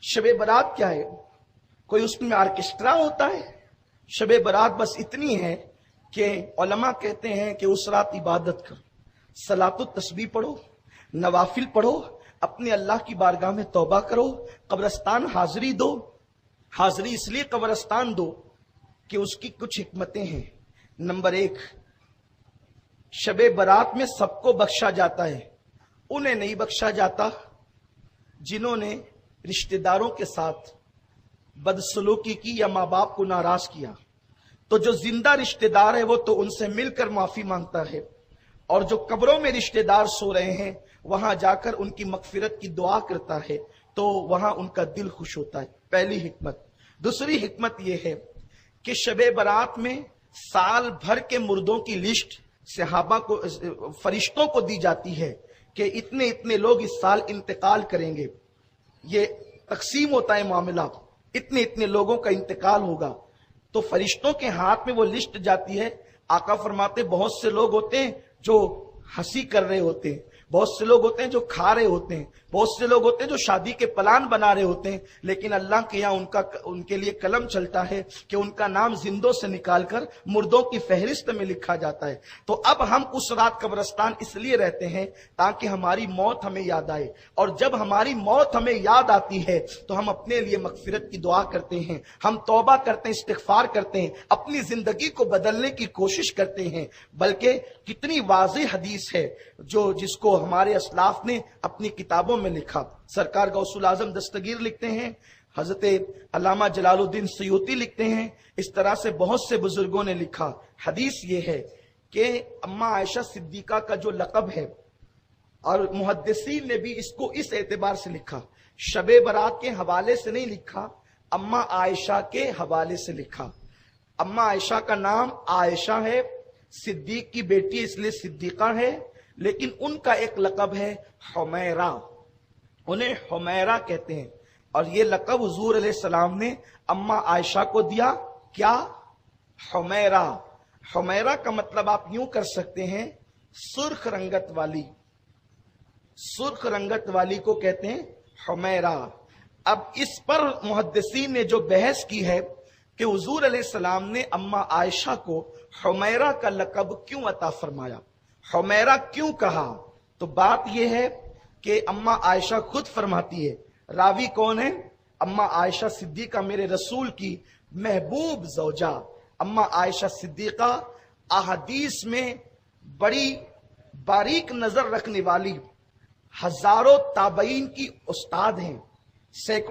शब बारात क्या है? कोई उसमें आर्केस्ट्रा होता है? शब बारात बस इतनी है कि उलमा कहते हैं कि उस रात इबादत करो, सलातो तस्बीह पढ़ो, नवाफिल पढ़ो, अपने अल्लाह की बारगाह में तौबा करो, कब्रस्तान हाजिरी दो। हाजिरी इसलिए कब्रस्तान दो कि उसकी कुछ हिकमतें हैं। नंबर एक, शबे बारात में सबको बख्शा जाता है, उन्हें नहीं बख्शा जाता जिन्होंने रिश्तेदारों के साथ बदसलूकी की या माँ बाप को नाराज किया। तो जो जिंदा रिश्तेदार है वो तो उनसे मिलकर माफी मांगता है, और जो कब्रों में रिश्तेदार सो रहे हैं वहां जाकर उनकी मगफिरत की दुआ करता है, तो वहां उनका दिल खुश होता है। पहली हिकमत। दूसरी हिकमत यह है कि शबे बारात में साल भर के मुर्दों की लिस्ट सहाबा को, फरिश्तों को दी जाती है कि इतने इतने लोग इस साल इंतकाल करेंगे। ये तकसीम होता है मामला, इतने इतने लोगों का इंतकाल होगा, तो फरिश्तों के हाथ में वो लिस्ट जाती है। आका फरमाते बहुत से लोग होते हैं जो हंसी कर रहे होते हैं, बहुत से लोग होते हैं जो खा रहे होते हैं, बहुत से लोग होते हैं जो शादी के प्लान बना रहे होते हैं, लेकिन अल्लाह के यहाँ उनके लिए कलम चलता है कि उनका नाम जिंदों से निकालकर मुर्दों की फहरिस्त में लिखा जाता है। तो अब हम उस रात कब्रिस्तान इसलिए रहते हैं ताकि हमारी मौत हमें याद आए, और जब हमारी मौत हमें याद आती है तो हम अपने लिए मगफिरत की दुआ करते हैं, हम तौबा करते हैं, इस्तिगफार करते हैं, अपनी जिंदगी को बदलने की कोशिश करते हैं। बल्कि कितनी वाज़ेह हदीस है जिसको हमारे असलाफ ने अपनी किताबों में लिखा। सरकार गौसुल आजम दस्तगीर लिखते हैं, हजरत अल्लामा जलालुद्दीन सयूती लिखते हैं, इस तरह से बहुत से बुजुर्गों ने लिखा। हदीस ये है कि अम्मा आयशा सिद्दीका का जो लक़ब है, और मुहद्दिसीन ने भी इसको इस एतबार से लिखा, शबे बारात के हवाले से नहीं लिखा, अम्मा आयशा के हवाले से लिखा। अम्मा आयशा का नाम आयशा है, सिद्दीक की बेटी इसलिए सिद्दीका है, लेकिन उनका एक लक़ब है हुमैरा, उन्हें हुमैरा कहते हैं। और ये लक़ब हुजूर अलैहिस्सलाम ने अम्मा आयशा को दिया, क्या? हुमैरा। हुमैरा का मतलब आप यूं कर सकते हैं, सुर्ख रंगत वाली, सुर्ख रंगत वाली को कहते हैं हुमैरा। अब इस पर मुहद्दिसीन ने जो बहस की है कि हुजूर अलैहिस्सलाम ने अम्मा आयशा को हुमैरा का लक़ब क्यों अता फरमाया, हुमैरा क्यों कहा, तो बात यह है कि अम्मा आयशा खुद फरमाती है, रावी कौन है? अम्मा आयशा सिद्दीका, मेरे रसूल की महबूब ज़ौजा अम्मा आयशा सिद्दीका अहदीस में बड़ी बारीक नजर रखने वाली, हजारों ताबईन की उस्ताद हैं, सैकड़ों